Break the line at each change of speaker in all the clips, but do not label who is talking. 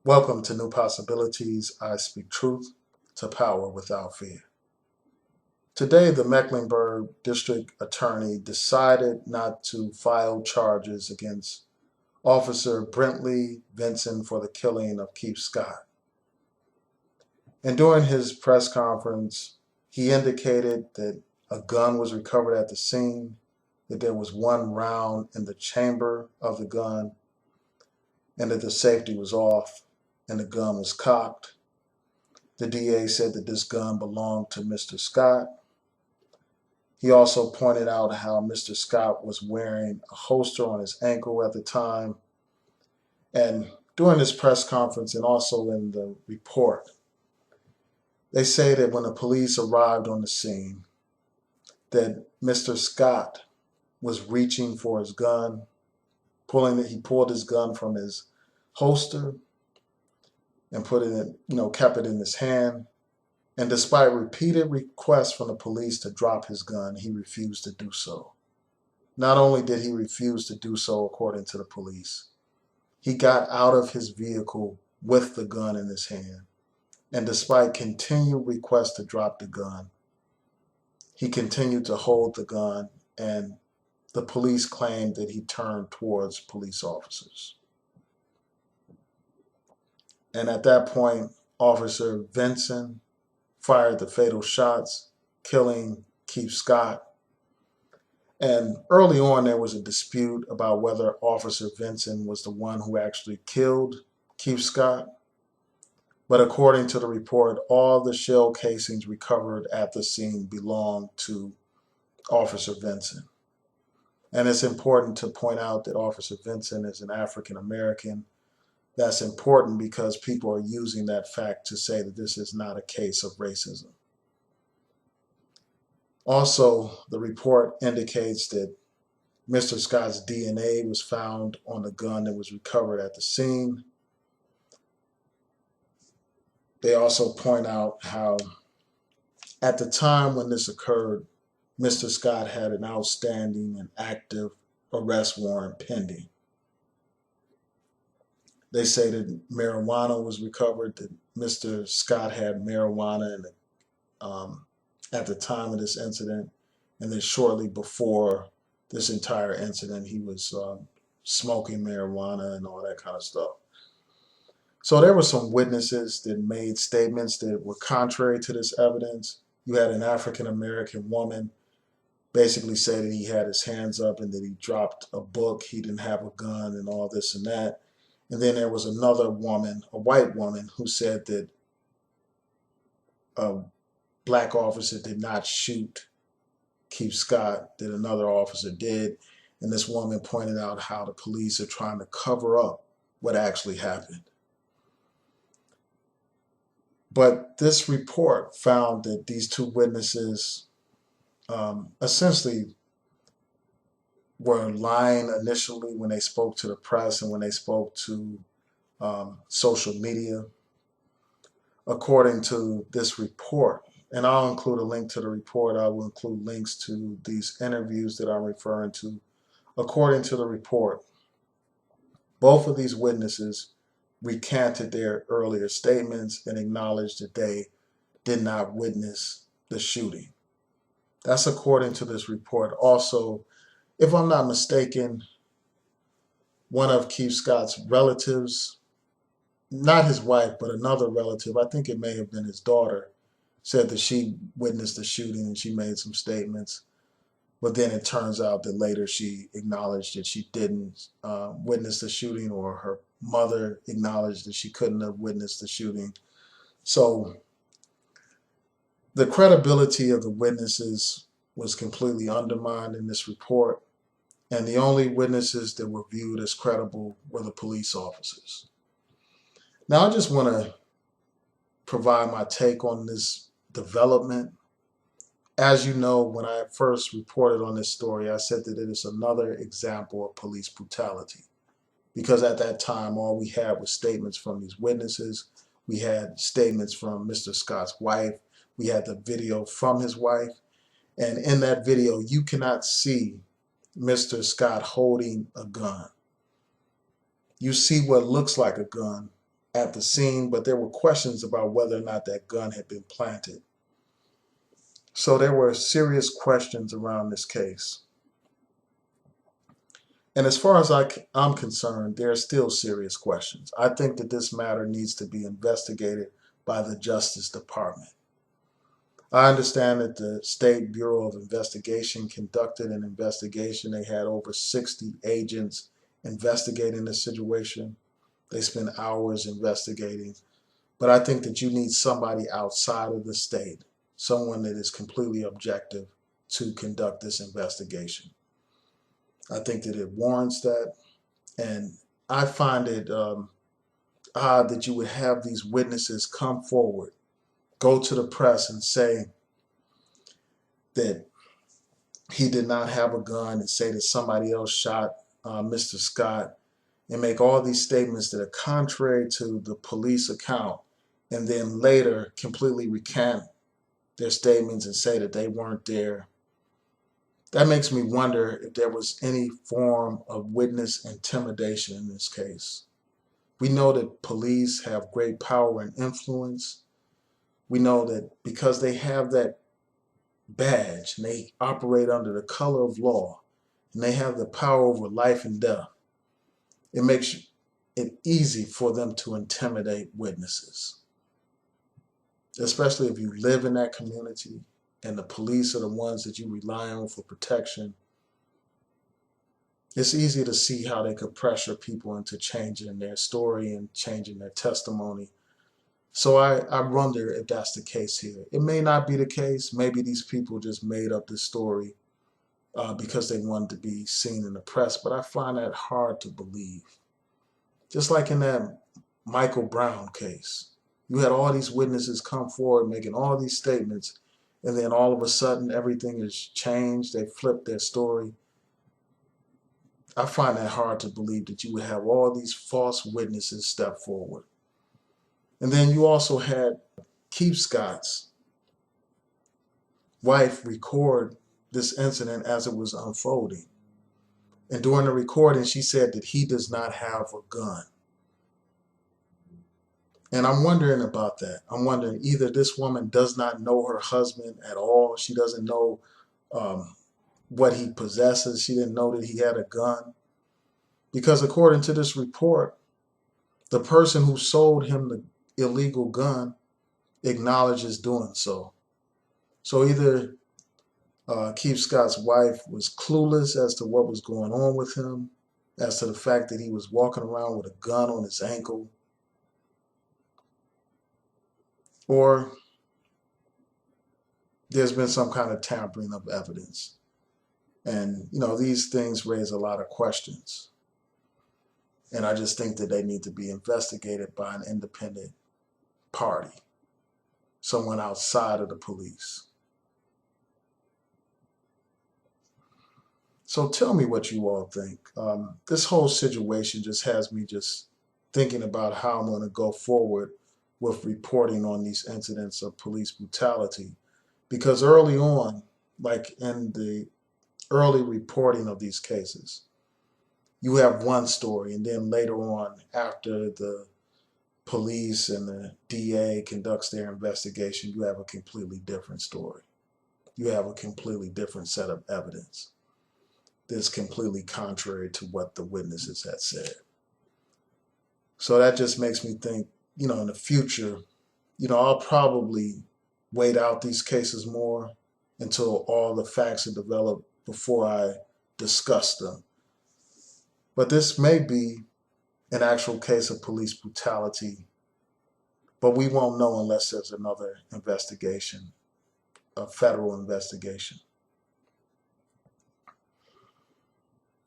Welcome to New Possibilities. I speak truth to power without fear. Today, the Mecklenburg District Attorney decided not to file charges against Officer Brentley Vinson for the killing of Keith Scott. And during his press conference, he indicated that a gun was recovered at the scene, that there was one round in the chamber of the gun, and that the safety was off and the gun was cocked. The DA said that this gun belonged to Mr. Scott. He also pointed out how Mr. Scott was wearing a holster on his ankle at the time. And during this press conference and also in the report, they say that when the police arrived on the scene, that Mr. Scott was reaching for his gun, he pulled his gun from his holster and kept it in his hand. And despite repeated requests from the police to drop his gun, he refused to do so. Not only did he refuse to do so, according to the police, he got out of his vehicle with the gun in his hand. And despite continued requests to drop the gun, he continued to hold the gun, and the police claimed that he turned towards police officers. And at that point, Officer Vinson fired the fatal shots, killing Keith Scott. And early on, there was a dispute about whether Officer Vinson was the one who actually killed Keith Scott. But according to the report, all the shell casings recovered at the scene belonged to Officer Vinson. And it's important to point out that Officer Vinson is an African American. That's important because people are using that fact to say that this is not a case of racism. Also, the report indicates that Mr. Scott's DNA was found on the gun that was recovered at the scene. They also point out how at the time when this occurred, Mr. Scott had an outstanding and active arrest warrant pending. They say that marijuana was recovered, that Mr. Scott had marijuana at the time of this incident, and then shortly before this entire incident, he was smoking marijuana and all that kind of stuff. So there were some witnesses that made statements that were contrary to this evidence. You had an African-American woman basically say that he had his hands up and that he dropped a book, he didn't have a gun and all this and that. And then there was another woman, a white woman, who said that a black officer did not shoot Keith Scott, that another officer did. And this woman pointed out how the police are trying to cover up what actually happened. But this report found that these two witnesses essentially were lying initially when they spoke to the press and when they spoke to social media. According to this report, and I'll include a link to the report, I will include links to these interviews that I'm referring to. According to the report, both of these witnesses recanted their earlier statements and acknowledged that they did not witness the shooting. That's according to this report. Also, if I'm not mistaken, one of Keith Scott's relatives, not his wife, but another relative, I think it may have been his daughter, said that she witnessed the shooting and she made some statements. But then it turns out that later she acknowledged that she didn't witness the shooting, or her mother acknowledged that she couldn't have witnessed the shooting. So the credibility of the witnesses was completely undermined in this report. And the only witnesses that were viewed as credible were the police officers. Now, I just want to provide my take on this development. As you know, when I first reported on this story, I said that it is another example of police brutality. Because at that time, all we had was statements from these witnesses. We had statements from Mr. Scott's wife. We had the video from his wife. And in that video, you cannot see Mr. Scott holding a gun. You see what looks like a gun at the scene, but there were questions about whether or not that gun had been planted. So there were serious questions around this case. And as far as I'm concerned, there are still serious questions. I think that this matter needs to be investigated by the Justice Department. I understand that the State Bureau of Investigation conducted an investigation. They had over 60 agents investigating the situation. They spent hours investigating. But I think that you need somebody outside of the state, someone that is completely objective to conduct this investigation. I think that it warrants that. And I find it odd that you would have these witnesses come forward, go to the press and say that he did not have a gun and say that somebody else shot Mr. Scott and make all these statements that are contrary to the police account and then later completely recant their statements and say that they weren't there. That makes me wonder if there was any form of witness intimidation in this case. We know that police have great power and influence. We know that because they have that badge and they operate under the color of law and they have the power over life and death, it makes it easy for them to intimidate witnesses, especially if you live in that community and the police are the ones that you rely on for protection. It's easy to see how they could pressure people into changing their story and changing their testimony. So I wonder if that's the case here. It may not be the case. Maybe these people just made up this story because they wanted to be seen in the press, but I find that hard to believe. Just like in that Michael Brown case, you had all these witnesses come forward making all these statements, and then all of a sudden everything is changed. They flipped their story. I find that hard to believe that you would have all these false witnesses step forward. And then you also had Keith Scott's wife record this incident as it was unfolding. And during the recording, she said that he does not have a gun. And I'm wondering about that. I'm wondering either this woman does not know her husband at all. She doesn't know what he possesses. She didn't know that he had a gun. Because according to this report, the person who sold him the illegal gun acknowledges doing so. So either Keith Scott's wife was clueless as to what was going on with him, as to the fact that he was walking around with a gun on his ankle, or there's been some kind of tampering of evidence. And, these things raise a lot of questions. And I just think that they need to be investigated by an independent party, someone outside of the police. So tell me what you all think. This whole situation just has me just thinking about how I'm going to go forward with reporting on these incidents of police brutality. Because early on, like in the early reporting of these cases, you have one story, and then later on, after the police and the DA conducts their investigation, you have a completely different story. You have a completely different set of evidence that's completely contrary to what the witnesses had said. So that just makes me think, in the future, I'll probably wait out these cases more until all the facts are developed before I discuss them. But this may be an actual case of police brutality, but we won't know unless there's another investigation, a federal investigation.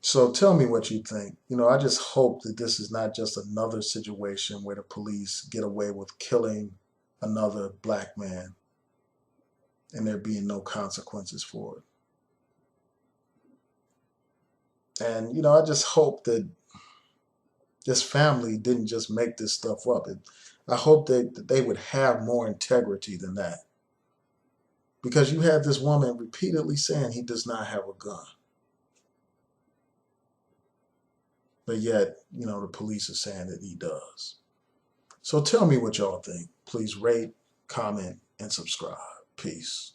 So tell me what you think. I just hope that this is not just another situation where the police get away with killing another black man and there being no consequences for it. And, I just hope that this family didn't just make this stuff up. I hope that they would have more integrity than that. Because you had this woman repeatedly saying he does not have a gun. But yet, the police are saying that he does. So tell me what y'all think. Please rate, comment, and subscribe. Peace.